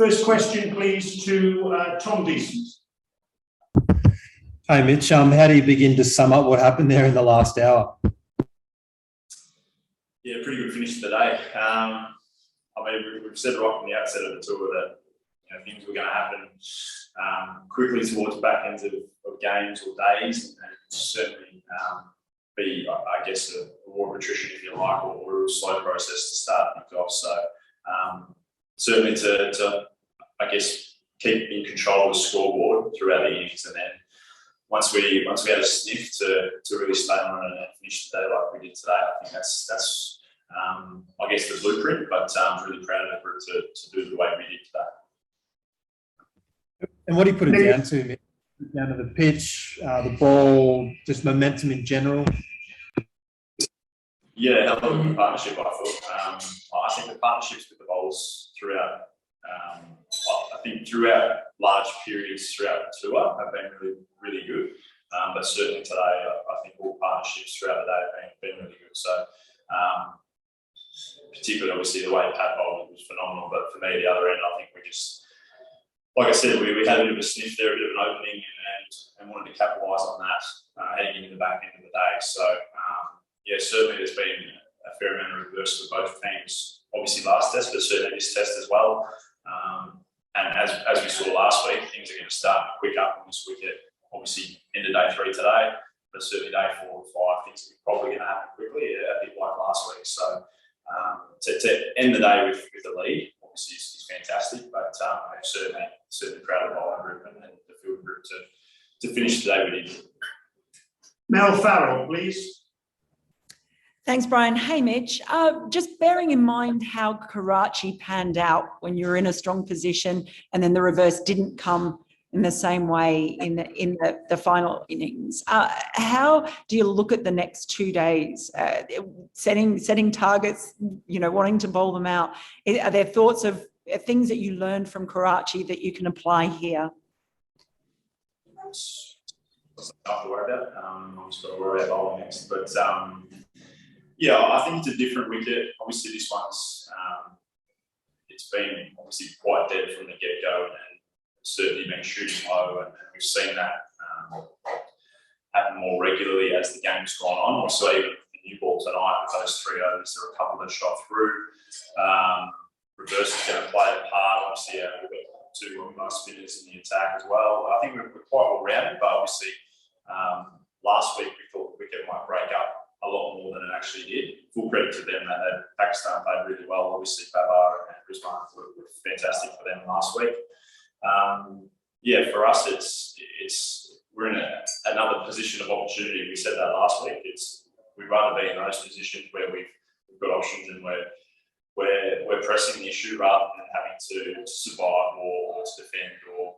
First question, please, to Tom Decent. Hey, Mitch, how do you begin to sum up what happened there in the last hour? Yeah, pretty good finish to the day. I mean, we've said right from the outset of the tour that things were going to happen quickly towards back ends of games or days, and certainly be, I guess, a war of attrition, if you like, or a slow process to start things off. So certainly to I guess, keep in control of the scoreboard throughout the innings, and then once we had a sniff to really stay on and finish the day like we did today, I think that's I guess the blueprint, but really proud of the group to do the way we did today. And what do you put it down to, Mitch? Down to the pitch, the ball, just momentum in general? Yeah, hell of a good partnership, I thought. I think the partnerships with the bowlers throughout, throughout large periods throughout the tour have been really, really good. But certainly today, I think all partnerships throughout the day have been really good. So, particularly obviously the way Pat bowled was phenomenal. But for me, the other end, I think we just, like I said, we had a bit of a sniff there, a bit of an opening, and wanted to capitalise on that heading into the back end of the day. So, yeah, certainly there's been a fair amount of reverse for both teams. Obviously last test, but certainly this test as well. And as we saw last week, things are going to start to quick up on this wicket. Obviously, end of day 3 today, but certainly day 4 and 5, things are probably going to happen quickly, a bit like last week. So to end the day with the lead, obviously, is fantastic. But I'm certainly proud of the bowling group and the field group to finish the day we did. Mel Farrell, please. Thanks, Brian. Hey, Mitch. Just bearing in mind how Karachi panned out when you were in a strong position and then the reverse didn't come in the same way in the final innings. How do you look at the next 2 days? Setting targets, wanting to bowl them out. Are there thoughts of things that you learned from Karachi that you can apply here? Nothing to worry about. I'm just got to worry about bowling next. But yeah, I think it's a different wicket. Obviously, this one's it's been obviously quite dead from the get-go, and certainly been shooting low, and we've seen that happen more regularly as the game's gone on. Also, even with the new ball tonight, with those 3 overs, there were a couple that shot through. Reverse is going to play a part. Obviously, we've got 2 nice spinners in the attack as well. I think we're quite well rounded, but obviously last week we thought the wicket might break up a lot more than it actually did. Full credit to them that Pakistan played really well. Obviously, Babar and Brisbane were fantastic for them last week. Yeah, for us, we're in another position of opportunity. We said that last week. We'd rather be in those positions where we've got options and we're pressing the issue rather than having to survive or to defend or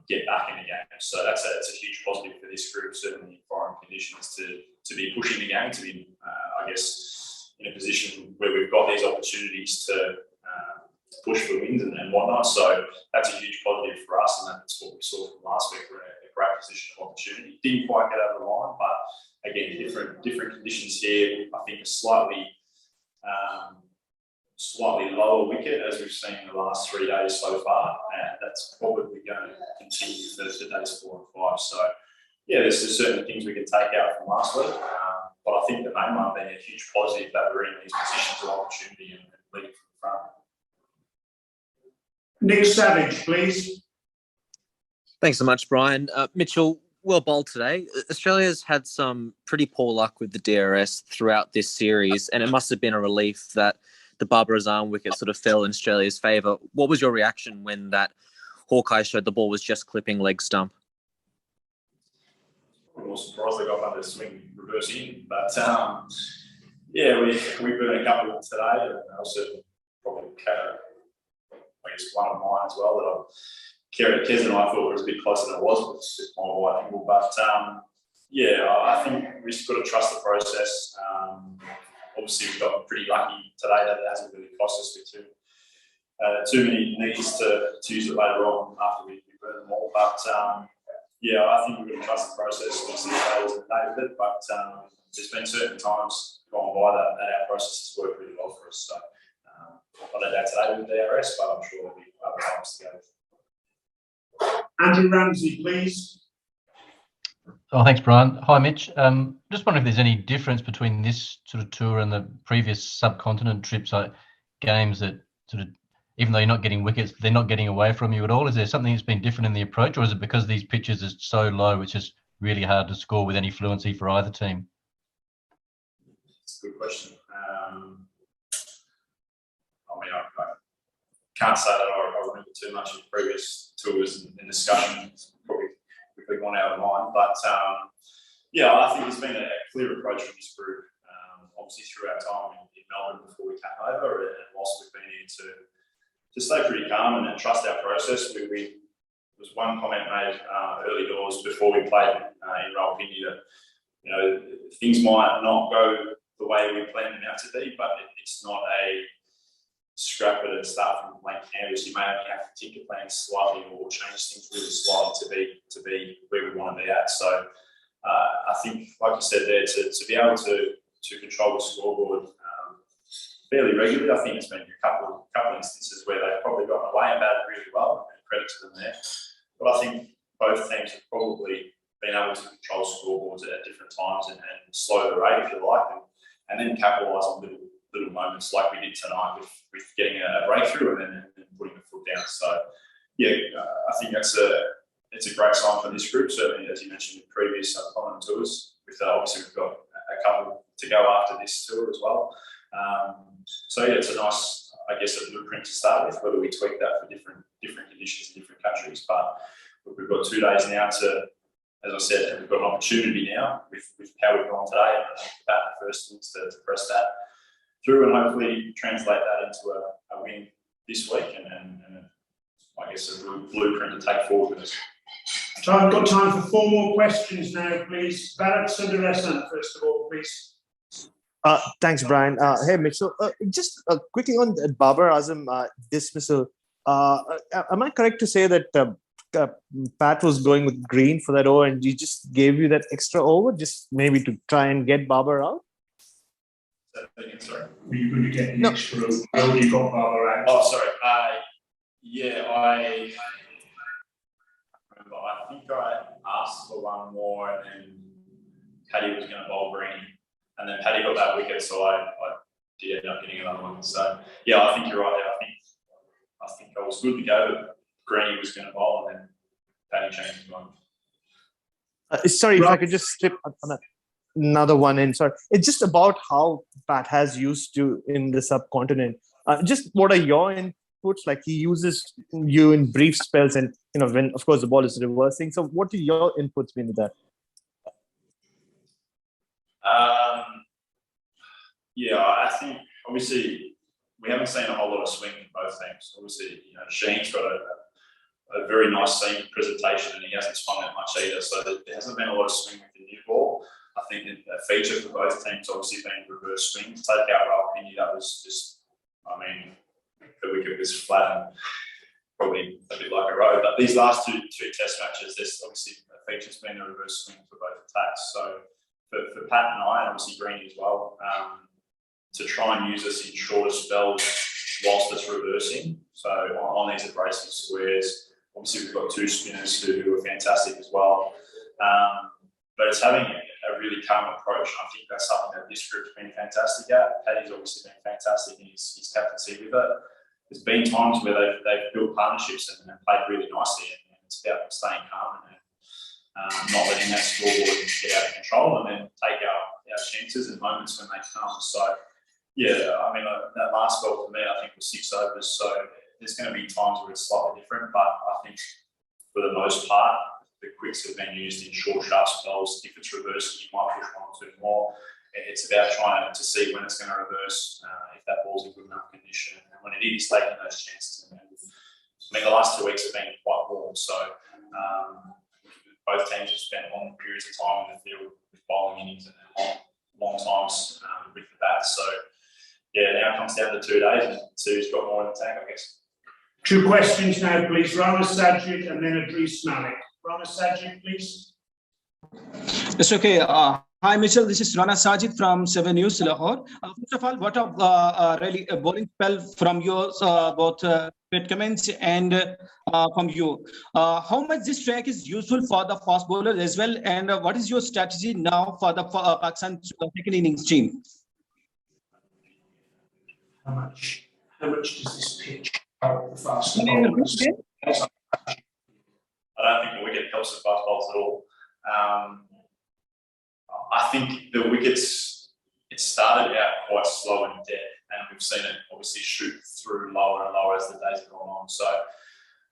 get back in the game. So that's a huge positive for this group, certainly in foreign conditions, to be pushing the game, to be, I guess, in a position where we've got these opportunities to push for wins and whatnot. So that's a huge positive for us, and that's what we saw from last week. We're in a great position of opportunity. Didn't quite get over the line, but again, different conditions here. I think a slightly lower wicket, as we've seen in the last 3 days so far, and that's probably going to continue for days 4 and 5. So yeah, there's certain things we can take out from last week, but I think the main one being a huge positive that we're in these positions of opportunity and leading from the front. Nick Savage, please. Thanks so much, Brian. Mitchell, well bowled today. Australia's had some pretty poor luck with the DRS throughout this series, and it must have been a relief that the Babar Azam wicket sort of fell in Australia's favour. What was your reaction when that Hawkeye showed the ball was just clipping leg stump? I'm more surprised they got under swing reverse in, but yeah, we burned a couple of today, and also probably I guess one of mine as well that Kez and I thought was a bit closer than it was, but it's just my white angle. But yeah, I think we just got to trust the process. Obviously, we've got pretty lucky today that it hasn't really cost us with too many knees to use it later on after we burn them all. But yeah, I think we've got to trust the process. Obviously, the day with it, but there's been certain times gone by that our process has worked really well for us. So Not a day today with the DRS, but I'm sure there'll be other times to go. Andrew Ramsey, please. Oh, thanks, Brian. Hi, Mitch. Just wondering if there's any difference between this sort of tour and the previous subcontinent trips, like games that sort of, even though you're not getting wickets, they're not getting away from you at all. Is there something that's been different in the approach, or is it because these pitches are so low, it's just really hard to score with any fluency for either team? It's a good question. I can't say that I remember too much of previous tours and discussions. Probably quickly gone out of mind, but yeah, I think there's been a clear approach from this group. Obviously, through our time in Melbourne before we came over, and whilst we've been here to stay pretty calm and trust our process. There was one comment made early doors before we played in Rawalpindi that things might not go the way we planned them out to be, but it's not a scrap it and start from blank canvas. You may only have to tinker plans slightly or change things really slightly to be where we want to be at. So I think, like you said there, to be able to control the scoreboard fairly regularly, I think there's been a couple instances where they've probably gotten away and batted really well, and credit to them there. But I think both teams have probably been able to control scoreboards at different times and slow the rate, if you like, and then capitalise on little moments like we did tonight with getting a breakthrough and then putting the foot down. So yeah, I think it's a great sign for this group, certainly as you mentioned in previous subcontinent tours. Obviously we've got a couple to go after this tour as well. So yeah, it's a nice, I guess, a blueprint to start with, whether we tweak that for different conditions in different countries. But we've got 2 days now to, as I said, we've got an opportunity now with how we've gone today and about the first innings to press that through and hopefully translate that into a win this week and I guess a blueprint to take forward with us. So I've got time for 4 more questions now, please. Bharat Sundaresan, first of all, please. Thanks, Brian. Hey, Mitchell. Just quickly on Babar Azam dismissal. Am I correct to say that Pat was going with green for that over and he just gave you that extra over, just maybe to try and get Babar out? Sorry. Were you going to get the extra over? You got Babar out? Oh, sorry. Yeah, I remember. I think I asked for one more, and then Paddy was going to bowl green, and then Paddy got that wicket, so I did end up getting another one. So yeah, I think you're right there. I think I was good to go, but Greeny was going to bowl, and then Paddy changed his mind. Sorry, if I could just slip another one in. Sorry, it's just about how Pat has used you in the subcontinent. Just what are your inputs? Like, he uses you in brief spells, and when of course the ball is reversing. So what are your inputs been with that? Yeah, I think obviously we haven't seen a whole lot of swing in both teams. Obviously, Sheen's got a very nice seam presentation, and he hasn't swung it much either. So there hasn't been a lot of swing with the new ball. I think a feature for both teams obviously been reverse swing. To take out Rawalpindi, that was just, the wicket was flat and probably a bit like a road. But these last two test matches, there's obviously a feature's been a reverse swing for both attacks. So for Pat and I, and obviously Greeny as well, to try and use us in shorter spells whilst it's reversing. So on these abrasive squares, obviously we've got 2 spinners who are fantastic as well. But it's having a really calm approach. I think that's something that this group's been fantastic at. Paddy's obviously been fantastic in his captaincy with it. There's been times where they've built partnerships and played really nicely, and it's about staying calm and not letting that scoreboard get out of control, and then take our chances and moments when they come. So yeah, that last spell for me, I think, was 6 overs. So there's going to be times where it's slightly different, but I think for the most part, the quicks have been used in short, sharp spells. If it's reversing, you might push 1 or 2 more. It's about trying to see when it's going to reverse, if that ball's in good enough condition, and when it is, taking those chances. The last 2 weeks have been quite warm, so both teams have spent long periods of time in the field with bowling innings and long times with the bat. So yeah, now it comes down to 2 days and see who's got more in the tank, I guess. 2 questions now, please. Rana Sajid and then Idris Malik. Rana Sajid, please. It's okay. Hi, Mitchell. This is Rana Sajid from 7 News, Lahore. First of all, what a really a bowling spell from yours, both Pat Cummins and from you. How much this track is useful for the fast bowlers as well, and what is your strategy now for the Pakistan second innings team? How much does this pitch help the fast Can you bowlers? repeat again? I don't think the wicket helps the fast bowlers at all. I think the wickets, it started out quite slow and dead, and we've seen it obviously shoot through lower and lower as the days have gone on. So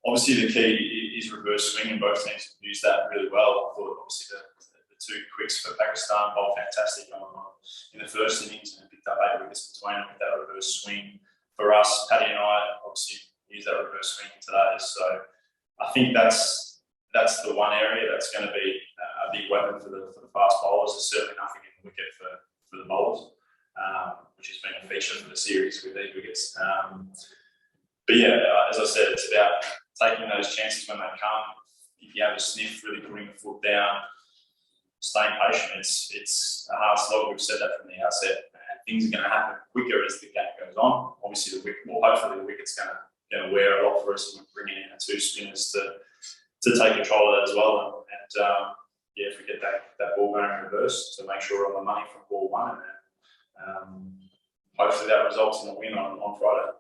obviously the key is reverse swing, and both teams have used that really well. I thought obviously the two quicks for Pakistan bowled fantastic in the first innings and picked up 8 wickets between them with that reverse swing. For us, Paddy and I obviously used that reverse swing today. So I think that's the one area that's going to be a big weapon for the fast bowlers. There's certainly nothing in the wicket for the bowlers, which has been a feature for the series with these wickets. But yeah, as I said, it's about taking those chances when they come. If you have a sniff, really putting the foot down, staying patient. It's a hard slog. We've said that from the outset. And things are going to happen quicker as the game goes on. Obviously, hopefully the wicket's going to wear a lot for us, and we're bringing in 2 spinners to take control of that as well. And yeah, if we get that ball going in reverse, to make sure we're on the money from ball 1, and then hopefully that results in a win on Friday.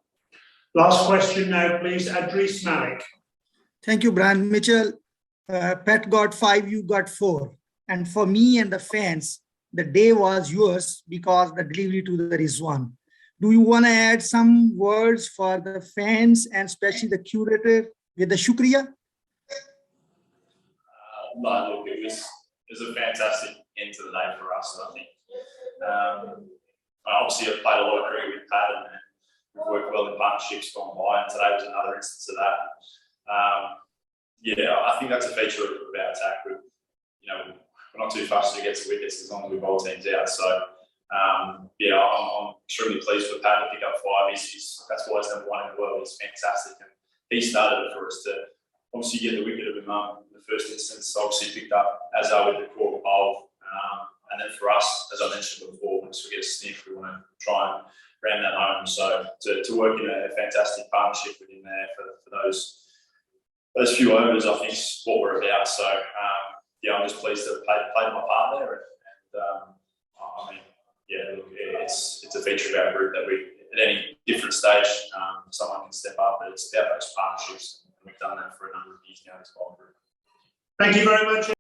Last question now, please. Adris Malik. Thank you, Brian. Mitchell, Pat got 5, you got 4. And for me and the fans, the day was yours because the delivery to the Rizwan. Do you want to add some words for the fans and especially the curator with the shukriya? No, look, it was a fantastic end to the day for us, I think. Obviously, I've played a lot of cricket with Pat, and we've worked well in partnerships gone by, and today was another instance of that. Yeah, I think that's a feature of our attack. We're not too fussed who gets the wickets as long as we bowl teams out. So, yeah, I'm extremely pleased with Pat to pick up 5. That's why he's #1 in the world. He's fantastic, and he started it for us to obviously get the wicket of him in the first instance. Obviously picked up Azam with the cork bowl, and then for us, as I mentioned before, once we get a sniff, we want to try and ram that home. So to work in a fantastic partnership with him there for those few overs, I think is what we're about. So yeah, I'm just pleased to have played my part there, and I mean, yeah, look, it's a feature of our group that we, at any different stage, someone can step up, but it's about those partnerships. We've done that for a number of years now as well. Thank you very much.